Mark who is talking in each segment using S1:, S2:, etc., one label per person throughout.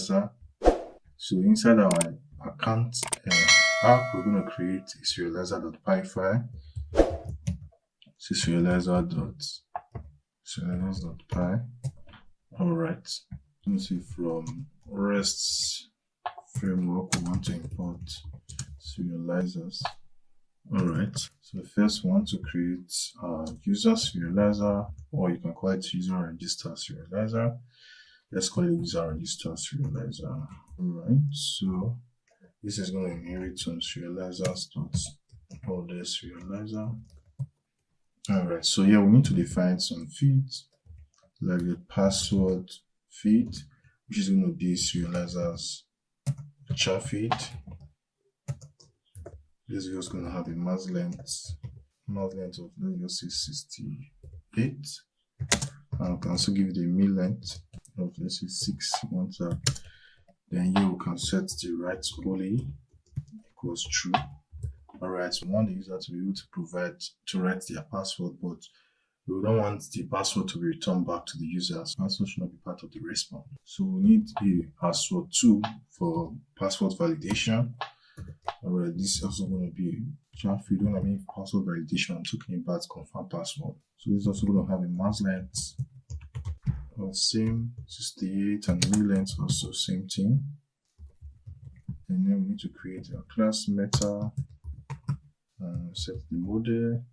S1: serializer. So inside our account app, we're going to create a serializer.py file. So serializer.py. Alright. Let me see, from REST framework, we want to import serializers. Alright, so first we want to create a user serializer, or you can call it user register serializer. Let's call it user register serializer. Alright, so this is going to inherit some serializers.order serializer. Alright, so here we need to define some fields, like the password field, which is going to be serializers char feed. This is just going to have a mask length of, let's just say 68, and we can also give it a mean length of, let's say 6. Then here we can set the right only equals true. Alright, so we want the user to be able to write their password, but we don't want the password to be returned back to the user. So password should not be part of the response. So we need a password 2 for password validation. Alright, this is also going to be char feed. When I mean password validation, I'm talking about confirm password. So this is also going to have a mask length of same 68 and mean length also same thing. And then we need to create a class meta and set the model,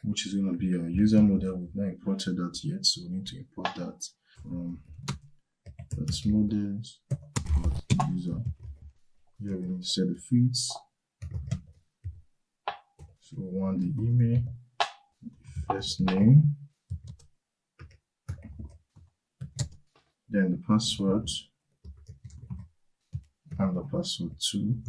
S1: which is going to be our user model. We've not imported that yet, so we need to import that from that's models user. Here we need to set the fields. So we want the email, the first name, then the password, and the password 2.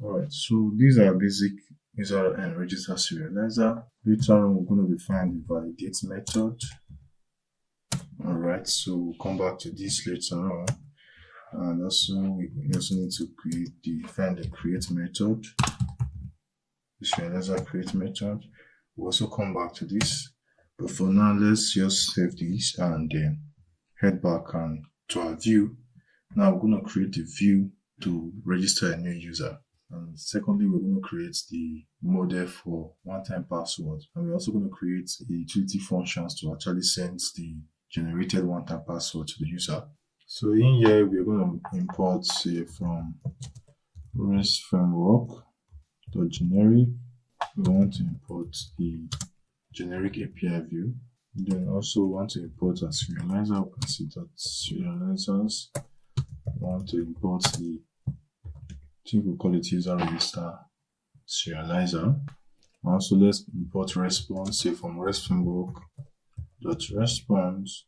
S1: Alright, so these are basic user and register serializer. Later on, we're going to define the validate method. Alright, so we'll come back to this later on. And also, we also need to define the create method, the serializer create method. We'll also come back to this. But for now, let's just save this and then head back and to our view. Now we're going to create a view to register a new user. And secondly, we're going to create the model for one-time password. And we're also going to create a utility functions to actually send the generated one-time password to the user. So in here, we're going to import, say, from REST framework.generic. We want to import the generic API view. Then also want to import a serializer. We can see that serializers. We want to import the, I think we'll call it user register serializer. Also, let's import response, say from REST framework.response.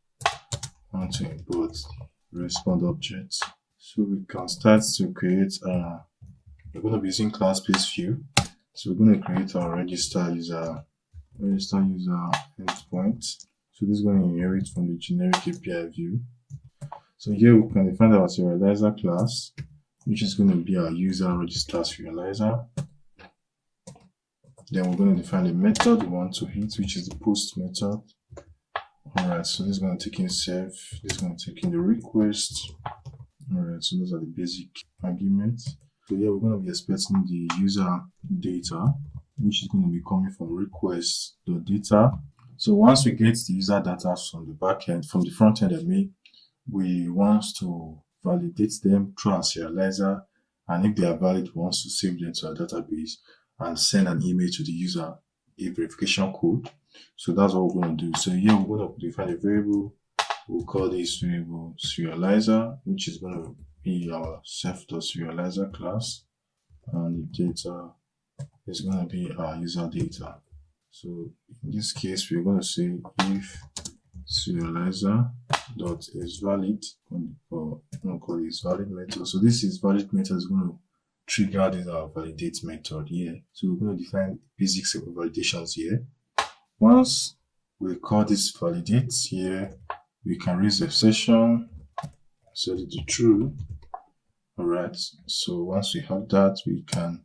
S1: Want to import respond objects. So we can start to create we're going to be using class-based view. So we're going to create our register user endpoint. So this is going to inherit from the generic API view. So here we can define our serializer class, which is going to be our user register serializer. Then we're going to define the method we want to hit, which is the post method. Alright, so this is going to take in self, this is going to take in the request. Alright, so those are the basic arguments. So here we're going to be expecting the user data, which is going to be coming from request.data. So once we get the user data from the backend, from the front end, we want to validate them through our serializer, and if they are valid, we want to save them to our database and send an email to the user, a verification code. So that's what we're going to do. So here we're going to define a variable. We'll call this variable serializer, which is going to be our self.serializer class, and the data is going to be our user data. So in this case, we're going to say if serializer.isValid, or I'm going to call it valid method. So this is valid method is going to trigger this our validate method here. So we're going to define basic set of validations here. Once we call this validate here, we can raise the session, set it to true. Alright, so once we have that, we can,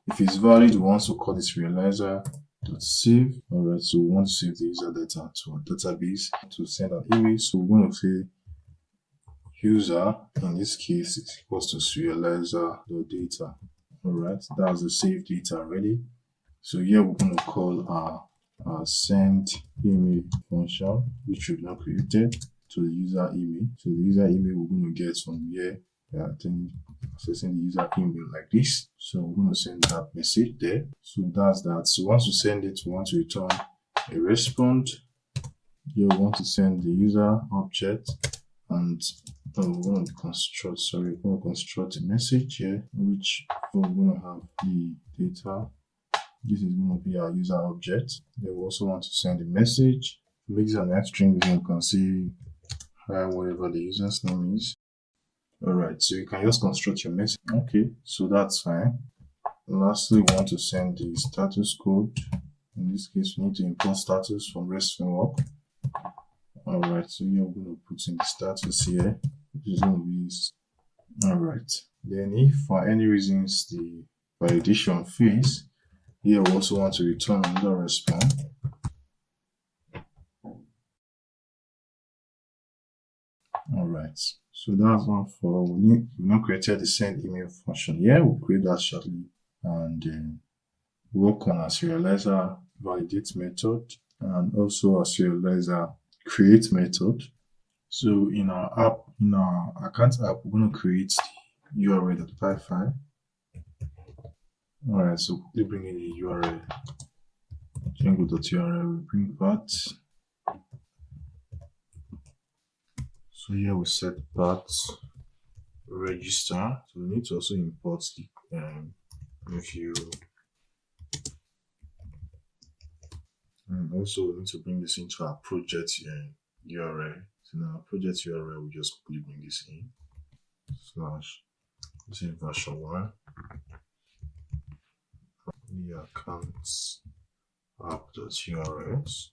S1: if it's valid, we want to call this serializer.save. Alright, so we want to save the user data to our database to send an email. So we're going to say user, in this case, is equals to serializer.data. Alright, that's the saved data already. So here we're going to call our send email function, which we've now created, to the user email. So the user email we're going to get from here, accessing the user email like this. So we're going to send that message there. So that's that. So once we send it, we want to return a response. Here we want to send the user object, and we're going to construct a message here, which we're going to have the data. This is going to be our user object. Then we also want to send a message. To make this an F string, you can see whatever the user's name is. Alright, so you can just construct your message. Okay, so that's fine. Lastly, we want to send the status code. In this case, we need to import status from REST framework. Alright, so here we're going to put in the status here, which is going to be alright. Then if for any reasons the validation fails, here we also want to return another response. Alright, so that's one for we've now created the send email function here. We'll create that shortly and work on our serializer validate method and also our serializer create method. So in our account app, we're going to create the URL.py file. Alright, so quickly bring in the URL, Django.url, we bring that. So here we set path register. So we need to also import the view, and also we need to bring this into our project URL. So now our project URL, we just quickly bring this in / this is version 1. The accounts app.urls.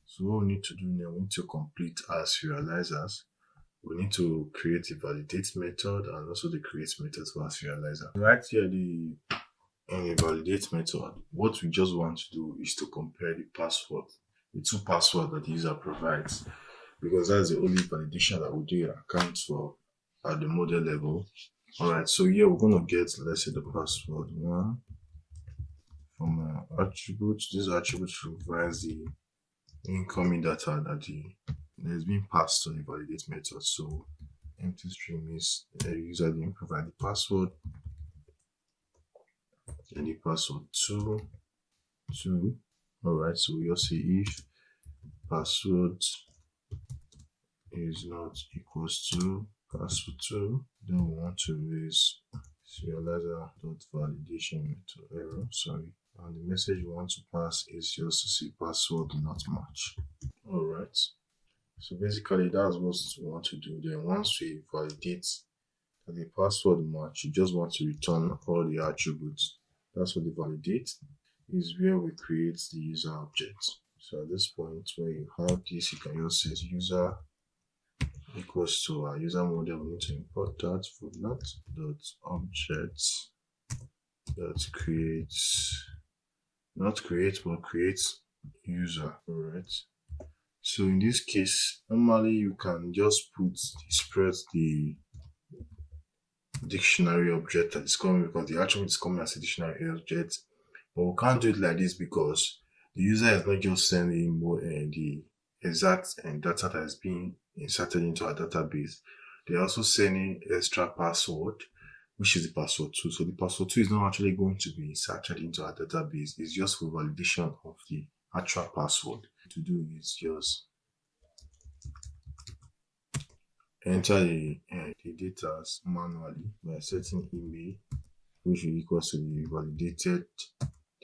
S1: So what we need to do now, we need to complete our serializers. We need to create a validate method and also the create method for our serializer. Right here, in the validate method, what we just want to do is to compare the password, the two passwords that the user provides, because that's the only validation that we do in account for at the model level. Alright, so here we're going to get, let's say, the password 1 from attribute. This attribute provides the incoming data that has been passed to the validate method. So empty string means the user didn't provide the password, and the password 2. Alright, so we also say if password is not equals to password 2, then we want to raise serializer.validation method error, and the message we want to pass is just to say password not match. Alright, so basically that's what we want to do. Then once we validate that the password match, you just want to return all the attributes. That's what the validate is, where we create the user object. So at this point where you have this, you can just say user equals to our user model. We need to import that for that.object that creates, not create, but create user. Alright, so in this case, normally you can just spread the dictionary object that is coming, because the attribute is coming as a dictionary object, but we can't do it like this because the user is not just sending the exact data that is being inserted into our database. They're also sending extra password, which is the password 2. So the password 2 is not actually going to be inserted into our database. It's just for validation of the actual password. To do is just enter the data manually by setting email, which will equal to the validated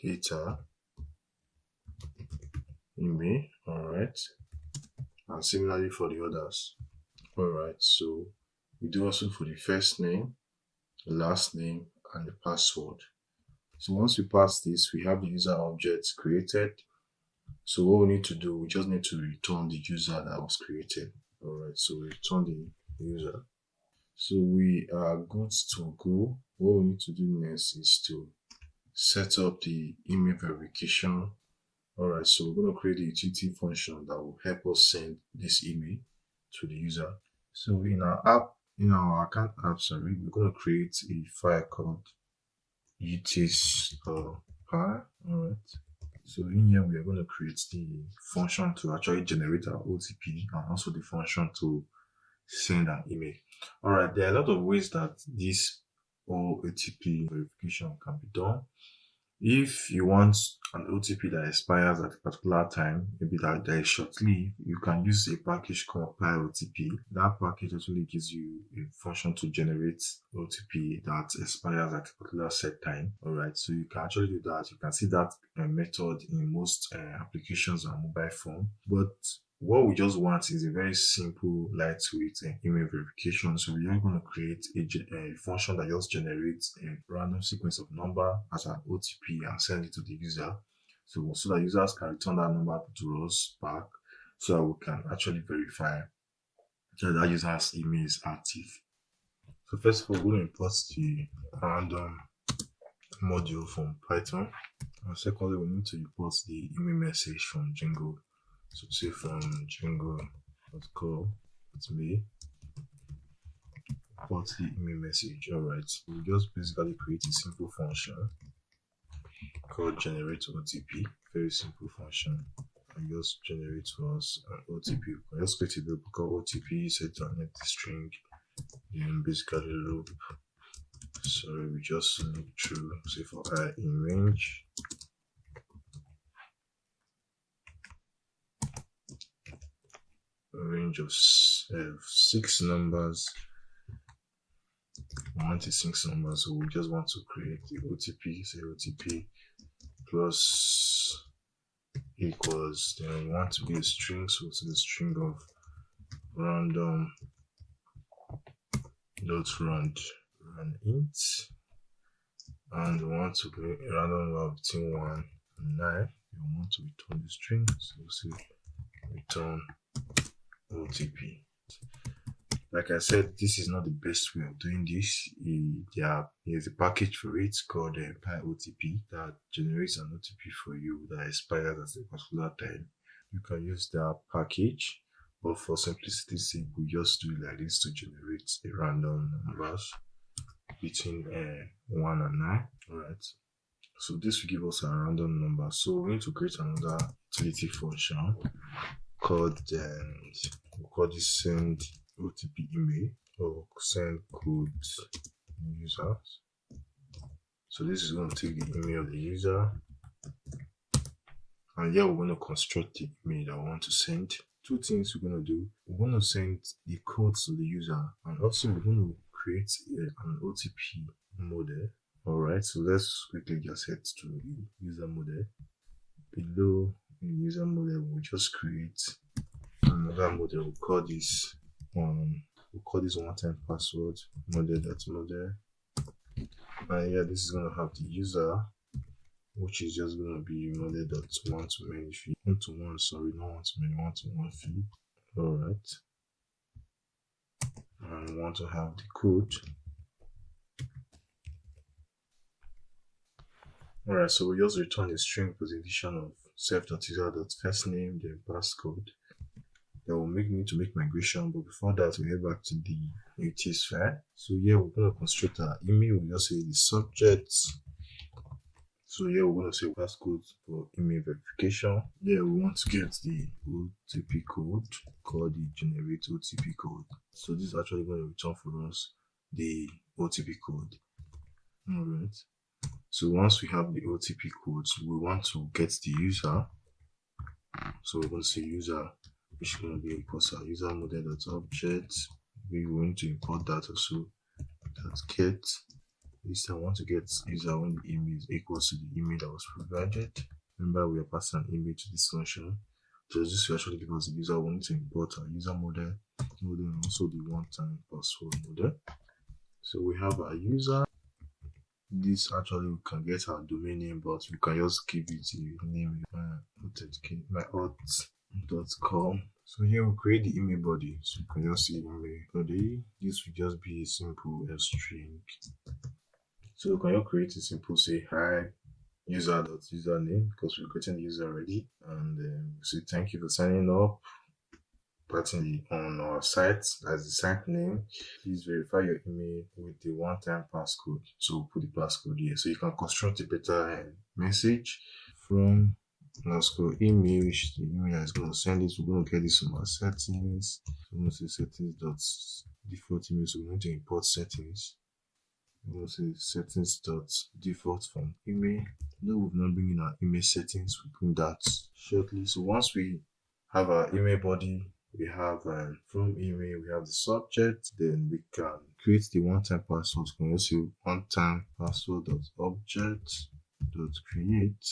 S1: data email. Alright, and similarly for the others. Alright, so we do also for the first name, the last name, and the password. So once we pass this, we have the user object created. So what we need to do, we just need to return the user that was created. Alright, so we return the user. So we are good to go. What we need to do next is to set up the email verification. Alright, so we're going to create a utility function that will help us send this email to the user. So in our account app, sorry, we're going to create a file called utis file. All right. So in here, we are going to create the function to actually generate our OTP and also the function to send an email. All right. There are a lot of ways that this OTP verification can be done. If you want an OTP that expires at a particular time, maybe that is short-lived, you can use a package called PyOTP. That package actually gives you a function to generate OTP that expires at a particular set time. Alright, so you can actually do that. You can see that method in most applications on mobile phone. But what we just want is a very simple, lightweight email verification. So we are going to create a function that just generates a random sequence of number as an OTP and send it to the user. So that users can return that number to us back, so that we can actually verify that user's email is active. So first of all, we're going to import the random module from Python. And secondly, we need to import the email message from Django. So say from Django.co.me, import the email message. Alright, we'll just basically create a simple function called generate OTP. Very simple function. And just generate to us an OTP. We just create a loop called OTP, set to an empty string, then basically loop. Sorry, we just need to say for I in range. A range of 6 numbers. We want 6 numbers, so we just want to create the OTP. Say OTP plus equals, then we want to be a string, so it's a string of random dot rand and int, and we want to be a random number between 1 and 9. We want to return the string, so we'll say return OTP. Like I said, this is not the best way of doing this. There's a package for it called PyOTP that generates an OTP for you that expires at a particular time. You can use that package, but for simplicity's sake, we just do it like this to generate a random numbers between 1 and 9. Alright. So this will give us a random number. So we need to create another utility function called we'll call this send OTP email or send code users. So this is going to take the email of the user, and here we're going to construct the email that we want to send. 2 things we're going to do. We're going to send the code to the user, and also we're going to create an OTP model. Alright, so let's quickly just head to the user model. Below the user model, we'll just create another model. We'll call this one-time password model.model. And yeah, this is going to have the user, which is just going to be model.one-to-many feed. One-to-one, sorry, not one-to-many, one-to-one feed. Alright. And we want to have the code. Alright, so we just return a string presentation of self.user.firstname, then passcode. That will make me to make migration, but before that we head back to the utis file. So here we're going to construct our email. We just say the subject. So here we're going to say passcode for email verification. Here we want to get the OTP code called the generate OTP code. So this is actually going to return for us the OTP code. Alright. So once we have the OTP codes, we want to get the user. So we're going to say user, which is going to be import our user model.object. We're going to import that also. That get. This time I want to get user when the email is equal to the email that was provided. Remember, we are passing an email to this function. So this will actually give us the user. We need to import our user model and also the one-time password model. So we have our user. This actually we can get our domain name, but we can just give it a name, myauth.com. So here we create the email body. So you can just see email body. This will just be a simple string. So you can just create a simple say hi user.username, because we're creating the user already, and say thank you for signing up. partly on our site as the site name. Please verify your email with the one-time passcode. So put the passcode here so you can construct a better message from underscore email, which the email is going to send it. We're going to get this from our settings. So I'm going to say settings dot default email. So we're going to import settings. We're going to say settings dot default from email. No, we've not bring in our email settings. We bring that shortly. So once we have our email body, we have from email, we have the subject, then we can create the one-time password. We can also one-time password dot object dot create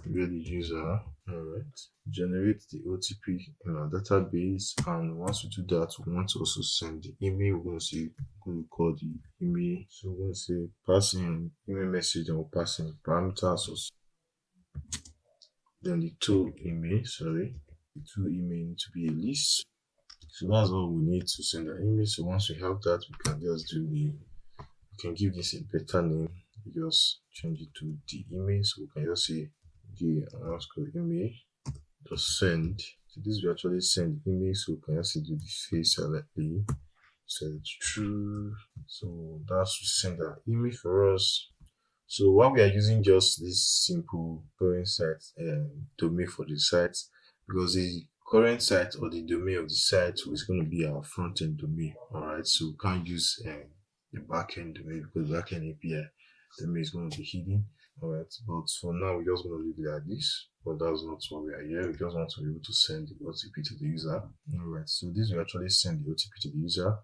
S1: where the user, alright, generate the OTP in our database. And once we do that, we want to also send the email. We're going to say, we're going to call the email. So we're going to say passing email message, and we'll pass in parameters also. Then the two email need to be a list. So that's all we need to send an email. So once we have that, we can just do we can give this a better name. We just change it to the email. So we can just say the underscore email just send. So this will actually send the email. So we can just do the face selectly. Set it true. So that's to send an email for us. So while we are using just this simple current site domain for the site, because the current site or the domain of the site is going to be our front end domain. Alright, so we can't use the backend domain because backend API domain is going to be hidden. Alright, but for now we're just going to leave it like this. But that's not what we are here. We just want to be able to send the OTP to the user. Alright, so this will actually send the OTP to the user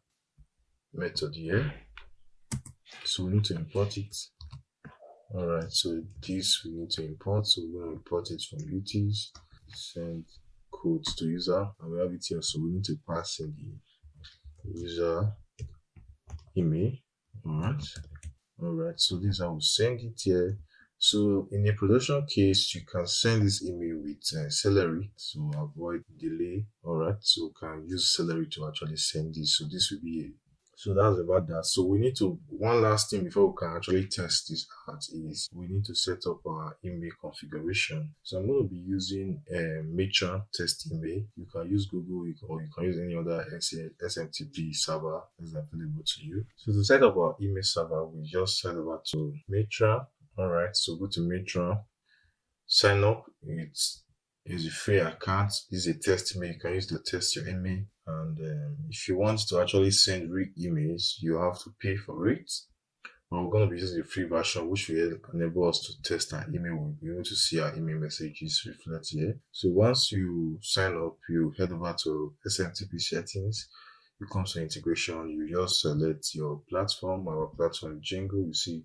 S1: method here. So we need to import it. Alright, so this we need to import. So we're going to import it from utils, send code to user, and we have it here. So we need to pass in the user email. Alright, so this I will send it here. So in a production case, you can send this email with Celery to avoid delay. Alright, so you can use Celery to actually send this. So this will be so that's about that. So we need to, one last thing before we can actually test this out is we need to set up our email configuration. So I'm going to be using Matron test email. You can use Google or you can use any other SMTP server that's available to you. So to set up our email server, we just head over to Matron. Alright, so go to Matron, sign up. It's a free account. This is a test email. You can use to test your email. And if you want to actually send real emails, you have to pay for it. But we're going to be using the free version, which will enable us to test our email. We'll be able to see our email messages reflect here. So once you sign up, you head over to SMTP settings. You come to integration. You just select your platform. Our platform Django. You see,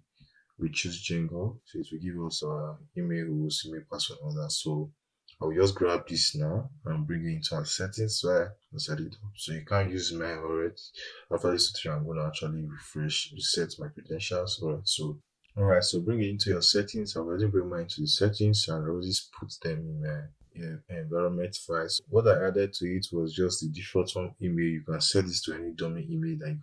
S1: we choose Django. So it will give us our email rules, email password, and all that. So I will just grab this now and bring it into our settings so I can set it up. So you can't use mine already. After this tutorial, I'm going to actually reset my credentials. Alright, so bring it into your settings. I've already bring mine to the settings and I already put them in my environment files. What I added to it was just the default one email. You can set this to any domain email that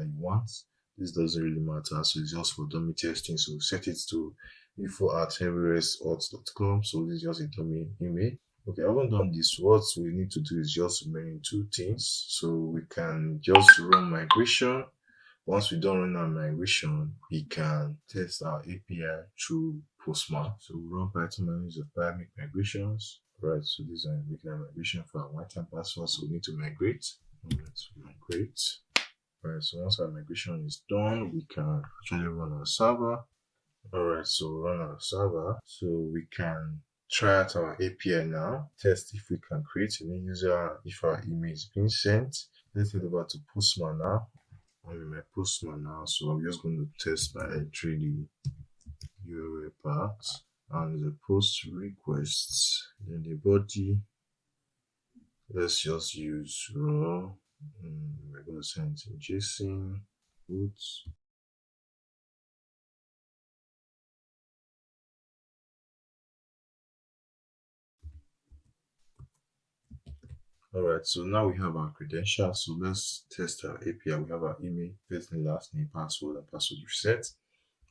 S1: you want. This doesn't really matter, so it's just for dummy testing. So set it to info@everest.com. So this is just a domain email. Okay, I haven't done this. What we need to do is just remaining two things. So we can just run migration. Once we don't run our migration, we can test our API through Postman. So we run Python manager make migrations. Right, so this is making a migration for our one-time password. So we need to migrate. Let's migrate. Right, so once our migration is done, we can actually run our server. Alright, so run our server. So we can try out our API now. Test if we can create a new user, if our email is being sent. Let's head over to Postman now. I'm in my Postman now, so I'm just going to test by entering the URL part and the post requests. Then the body. Let's just use raw. We're going to send it in JSON. Boots. Alright, so now we have our credentials. So let's test our API. We have our email, first name, last name, password, and password reset.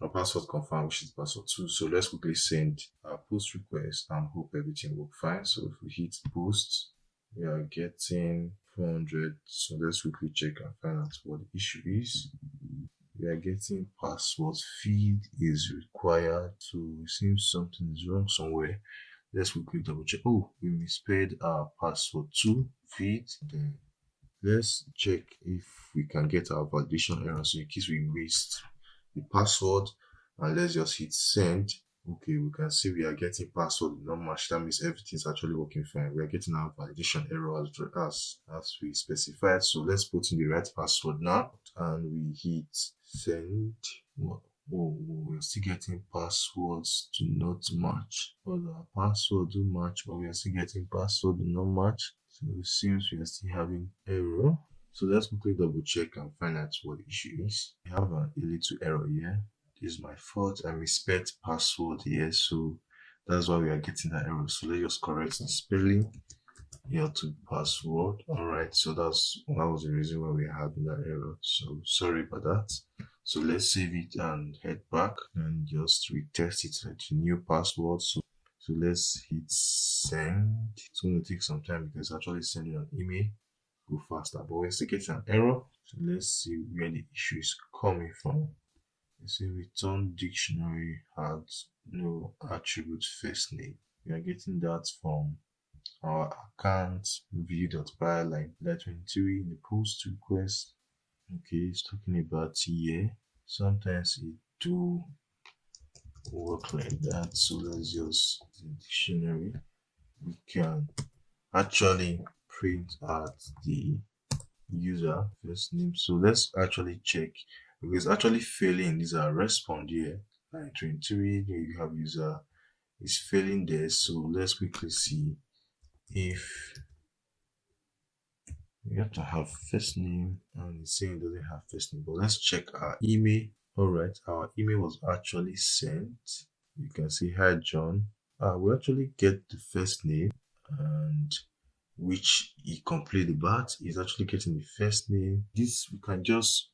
S1: Our password confirmed, which is password 2. So let's quickly send our post request and hope everything works fine. So if we hit post, we are getting 400. So let's quickly check and find out what the issue is. We are getting password feed is required. So it seems something is wrong somewhere. Let's quickly double check. Oh, we misspelled our password to feed. Then let's check if we can get our validation error. So in case we waste the password, and let's just hit send. Okay, we can see we are getting password not match. That means everything's actually working fine. We are getting our validation error as we specified. So let's put in the right password now, and we hit send. Oh, we're still getting passwords do not match. Well, our password do match, but we are still getting password do not match. So it seems we are still having error. So let's quickly double check and find out what the issue is. We have a little error here. This is my fault. I misspelled password here, so that's why we are getting that error. So let's just correct the spelling here to password. Alright, so that was the reason why we are having that error. So sorry about that. So let's save it and head back and just retest it at the new password. So let's hit send. It's going to take some time because actually sending an email go faster, but we're still getting an error. So let's see where the issue is coming from. Let's see, return dictionary has no attribute first name. We are getting that from our account view.by line 23 in the post request. Okay, it's talking about here. Sometimes it do work like that. So let's just the dictionary. We can actually print out the user first name. So let's actually check because actually failing. These are respond here. Line 23, you have user is failing there. So let's quickly see if we have to have first name, and it's saying it doesn't have first name. But let's check our email. Alright, our email was actually sent. You can see hi John. We actually get the first name, and which he complained about is actually getting the first name. This we can just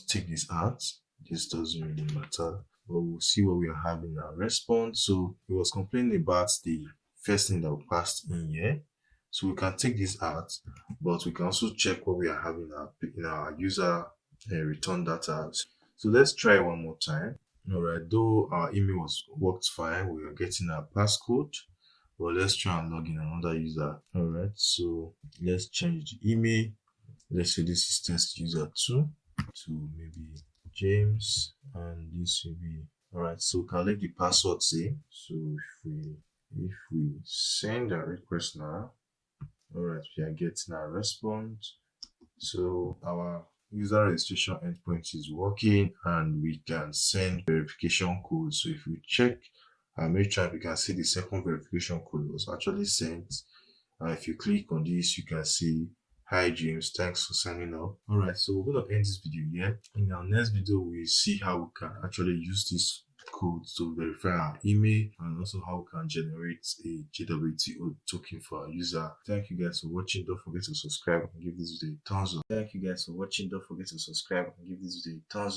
S1: take this out. This doesn't really matter, but we'll see what we are having in our response. So he was complaining about the first name that we passed in here. So we can take this out, but we can also check what we are having in our user return data. So let's try one more time. Alright, though our email worked fine, we are getting our passcode. But let's try and log in another user. Alright, so let's change the email. Let's say this is test user 2 to maybe James, and this will be alright. So we can leave the password same. So if we send a request now, alright, we are getting a response. So our user registration endpoint is working, and we can send verification code. So if we check and make sure, we can see the second verification code was actually sent. And if you click on this, you can see hi James, thanks for signing up. Alright, so we're going to end this video here. In our next video, we'll see how we can actually use this code to verify our email, and also how we can generate a JWT token for our user. Thank you guys for watching. Don't forget to subscribe and give this video a thumbs up. Thank you guys for watching. Don't forget to subscribe and give this video a thumbs up.